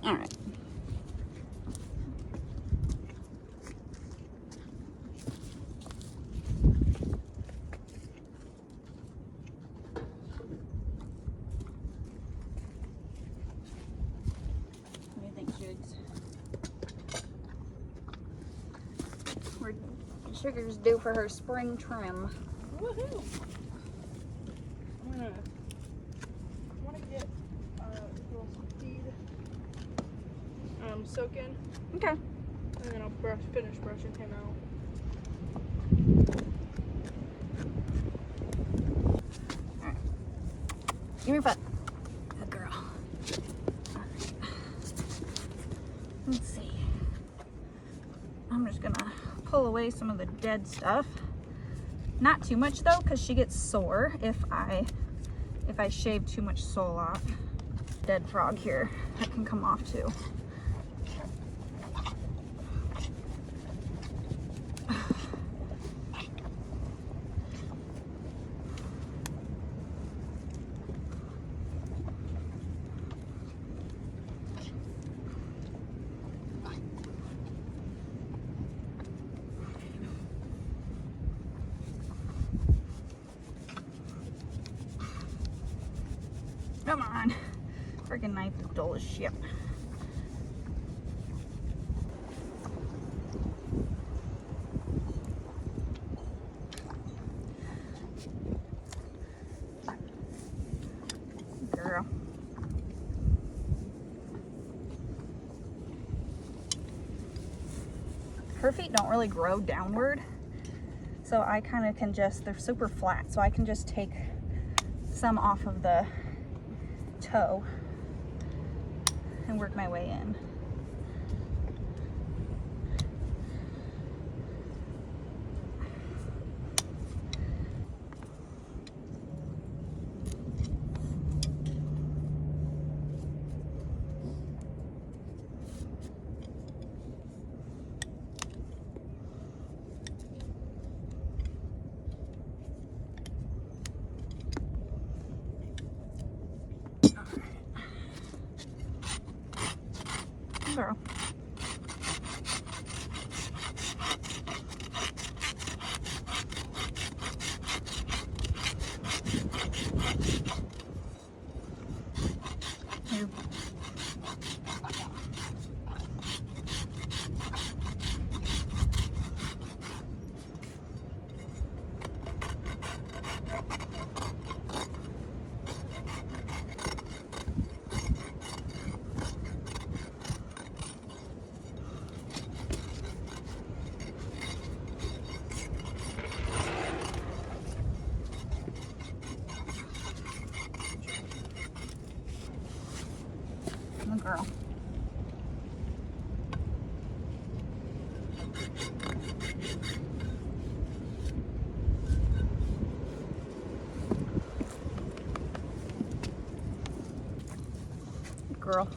All right. What do you think, Shugs? Sugar's due for her spring trim. Woohoo! I want to get a little feed soaking. Okay. And then I'll finish brushing him out. Alright. Give me your foot. Good girl. Alright. Let's see. I'm just gonna pull away some of the dead stuff. Not too much though, because she gets sore if I shave too much sole off. Dead frog here that can come off too. Come on. Freaking knife is dull as shit. Girl. Her feet don't really grow downward, so I kind of can just, they're super flat, so I can just take some off of the toe and work my way in. Girl. Here. Good girl. Good girl.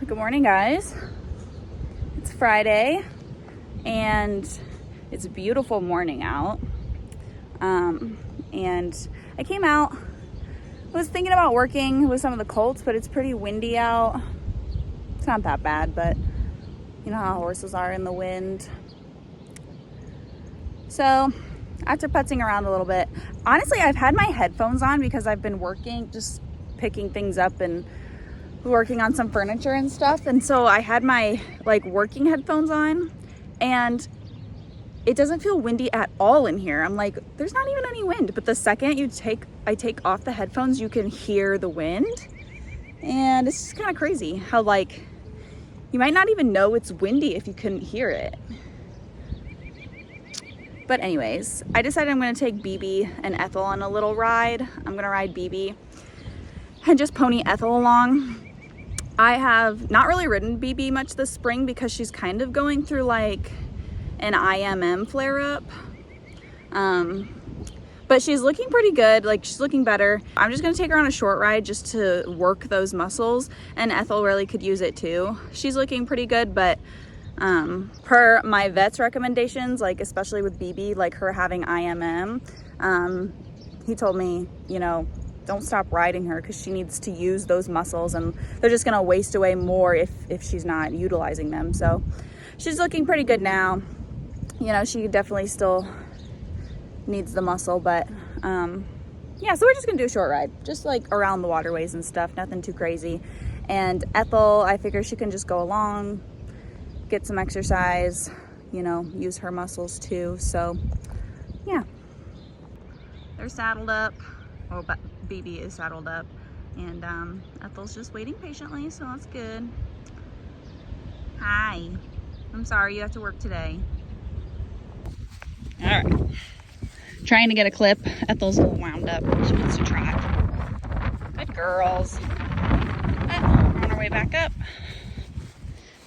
Good morning, guys. It's Friday and it's a beautiful morning out. And I came out, I was thinking about working with some of the colts, but it's pretty windy out. It's not that bad, but you know how horses are in the wind. So after putzing around a little bit, honestly, I've had my headphones on because I've been working, just picking things up and working on some furniture and stuff. And so I had my like working headphones on and it doesn't feel windy at all in here. I'm like, there's not even any wind. But the second I take off the headphones, you can hear the wind. And it's just kind of crazy how like, you might not even know it's windy if you couldn't hear it. But anyways, I decided I'm gonna take BB and Ethel on a little ride. I'm gonna ride BB and just pony Ethel along. I have not really ridden BB much this spring because she's kind of going through like an IMM flare-up. But she's looking pretty good, like she's looking better. I'm just gonna take her on a short ride just to work those muscles, and Ethel really could use it too. She's looking pretty good, but per my vet's recommendations, like especially with BB, like her having IMM, he told me, you know, don't stop riding her because she needs to use those muscles and they're just gonna waste away more if she's not utilizing them. So she's looking pretty good now. You know, she definitely still needs the muscle, but yeah, so we're just gonna do a short ride, just like around the waterways and stuff, nothing too crazy. And Ethel, I figure she can just go along, get some exercise, you know, use her muscles too. So yeah, they're saddled up. Oh, but BB is saddled up, and Ethel's just waiting patiently, so that's good. Hi, I'm sorry you have to work today. All right, trying to get a clip. Ethel's a little wound up. She wants to try. Good girls. Oh, on our way back up.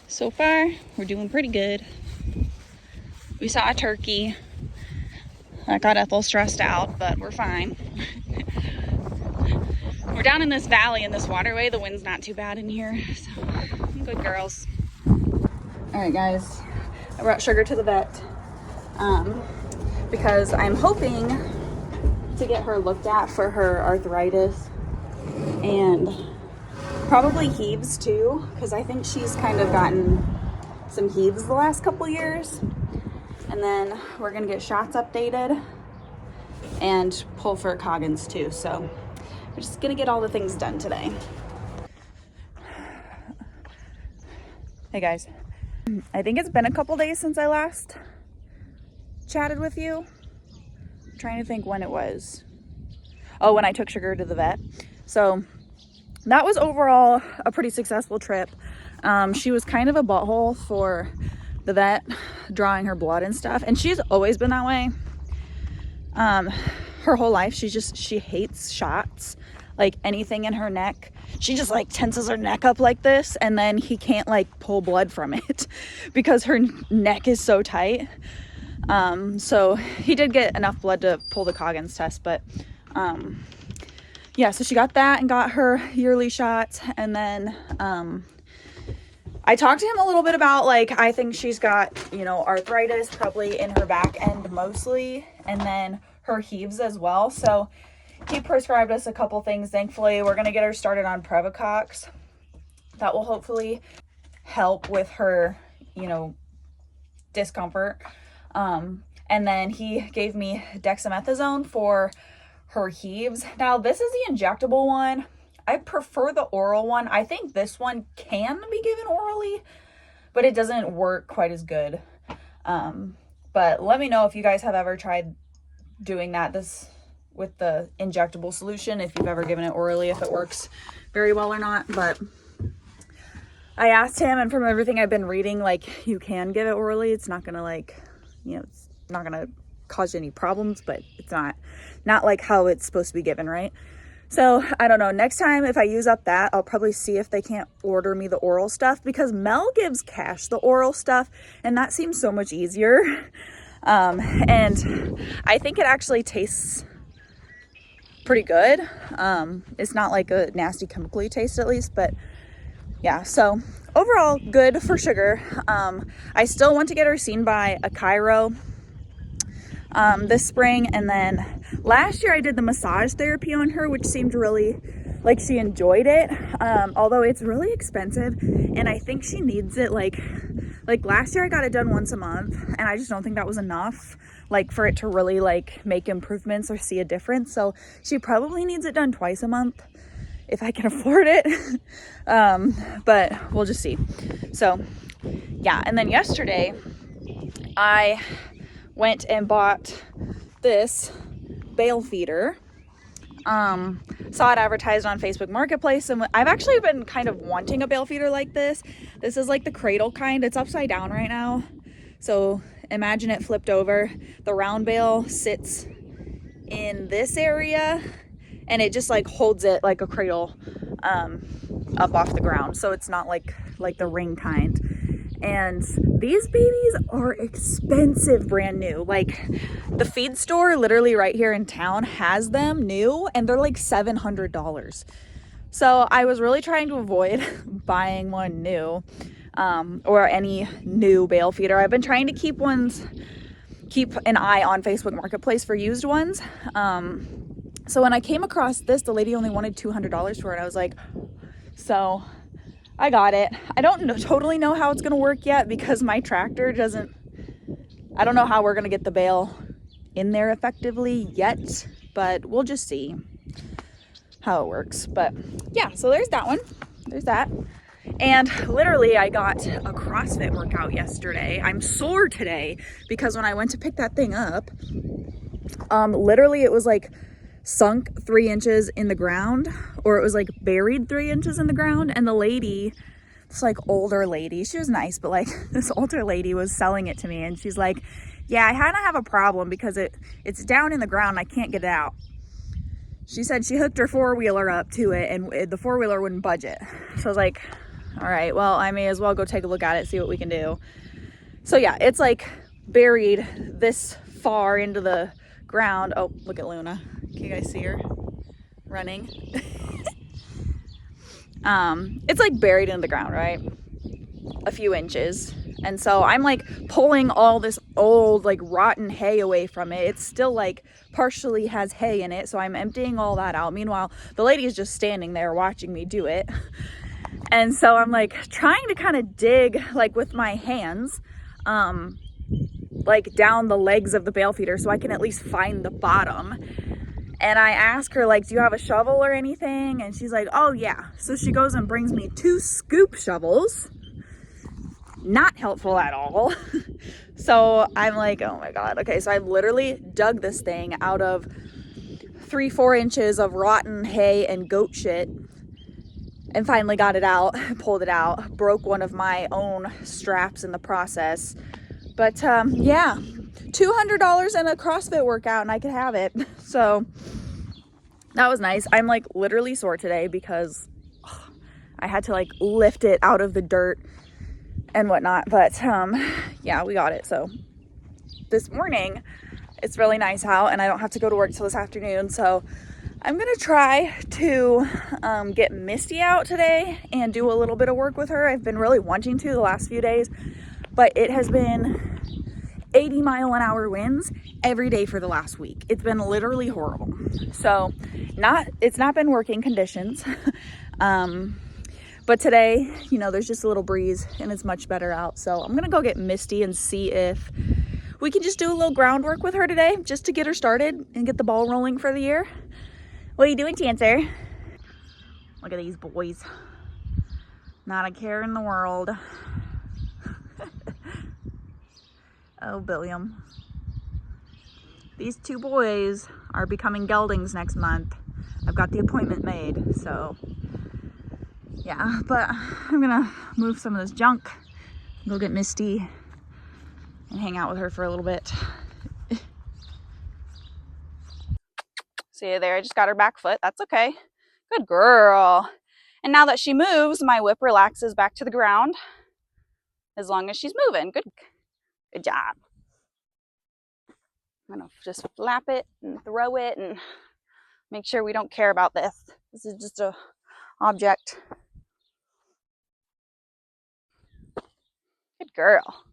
So far, we're doing pretty good. We saw a turkey. That got Ethel stressed out, but we're fine. We're down in this valley in this waterway. The wind's not too bad in here, so good girls. All right, guys, I brought Sugar to the vet because I'm hoping to get her looked at for her arthritis and probably heaves too, because I think she's kind of gotten some heaves the last couple years. And then we're gonna get shots updated and pull for Coggins too. So we're just gonna get all the things done today. Hey guys, I think it's been a couple days since I last chatted with you. I'm trying to think when it was. Oh, when I took Sugar to the vet. So that was overall a pretty successful trip. She was kind of a butthole for the vet drawing her blood and stuff, and she's always been that way. Her whole life, she hates shots. Like anything in her neck, she just like tenses her neck up like this, and then he can't like pull blood from it because her neck is so tight. So he did get enough blood to pull the Coggins test, but yeah, so she got that and got her yearly shots. And then I talked to him a little bit about, like, I think she's got, you know, arthritis probably in her back end mostly, and then her heaves as well. So he prescribed us a couple things. Thankfully, we're going to get her started on Previcox. That will hopefully help with her, you know, discomfort. And then he gave me dexamethasone for her heaves. Now, this is the injectable one. I prefer the oral one. I think this one can be given orally, but it doesn't work quite as good. But let me know if you guys have ever tried doing that with the injectable solution, if you've ever given it orally, if it works very well or not. But I asked him, and from everything I've been reading, like, you can give it orally. It's not gonna, like, you know, it's not gonna cause any problems, but it's not like how it's supposed to be given, right? So I don't know, next time if I use up that, I'll probably see if they can't order me the oral stuff, because Mel gives Cash the oral stuff and that seems so much easier. And I think it actually tastes pretty good. It's not like a nasty chemically taste, at least, but yeah. So overall good for Sugar. I still want to get her seen by a chiro this spring, and then last year I did the massage therapy on her, which seemed really like she enjoyed it, although it's really expensive, and I think she needs it. Like last year I got it done once a month, and I just don't think that was enough, like, for it to really like make improvements or see a difference. So she probably needs it done twice a month if I can afford it. But we'll just see. So yeah, and then yesterday I went and bought this bale feeder. Saw it advertised on Facebook Marketplace, and I've actually been kind of wanting a bale feeder like this. This is like the cradle kind. It's upside down right now, so imagine it flipped over. The round bale sits in this area, and it just like holds it like a cradle up off the ground, so it's not like the ring kind. And these babies are expensive, brand new. Like, the feed store literally right here in town has them new, and they're like $700. So I was really trying to avoid buying one new, or any new bale feeder. I've been trying to keep an eye on Facebook Marketplace for used ones. So when I came across this, the lady only wanted $200 for it. I was like, so I got it. I don't totally know how it's going to work yet, because my tractor doesn't, I don't know how we're going to get the bale in there effectively yet, but we'll just see how it works. But yeah, so there's that one. There's that. And literally I got a CrossFit workout yesterday. I'm sore today because when I went to pick that thing up, literally it was like sunk 3 inches in the ground, or it was like buried 3 inches in the ground. And the lady, this like older lady, she was nice, but like this older lady was selling it to me, and she's like, yeah, I kind of have a problem because it's down in the ground. I can't get it out. She said she hooked her four-wheeler up to it, and the four-wheeler wouldn't budge it. So I was like, all right, well, I may as well go take a look at it, see what we can do. So yeah, it's like buried this far into the ground. Oh, look at Luna. Can you guys see her running? It's like buried in the ground, right? A few inches. And so I'm like pulling all this old like rotten hay away from it. It's still like partially has hay in it, so I'm emptying all that out. Meanwhile, the lady is just standing there watching me do it. And so I'm like trying to kind of dig like with my hands, like down the legs of the bale feeder so I can at least find the bottom. And I ask her, like, do you have a shovel or anything? And she's like, oh yeah. So she goes and brings me 2 scoop shovels. Not helpful at all. So I'm like, oh my God. Okay, so I've literally dug this thing out of 3-4 inches of rotten hay and goat shit, and finally got it out, pulled it out, broke one of my own straps in the process. But yeah, $200 and a CrossFit workout and I could have it. So that was nice. I'm like literally sore today because I had to like lift it out of the dirt and whatnot. But yeah, we got it. So this morning it's really nice out and I don't have to go to work till this afternoon. So I'm gonna try to get Misty out today and do a little bit of work with her. I've been really wanting to the last few days, but it has been 80-mile-an-hour winds every day for the last week. It's been literally horrible. So it's not been working conditions. But today, you know, there's just a little breeze and it's much better out. So I'm gonna go get Misty and see if we can just do a little groundwork with her today just to get her started and get the ball rolling for the year. What are you doing, Chancer? Look at these boys. Not a care in the world. Oh, Billiam. These 2 boys are becoming geldings next month. I've got the appointment made, so yeah. But I'm gonna move some of this junk, go get Misty, and hang out with her for a little bit. See you there, I just got her back foot. That's okay. Good girl. And now that she moves, my whip relaxes back to the ground as long as she's moving. Good job. I'm gonna just flap it and throw it and make sure we don't care about this. This is just a object. girl.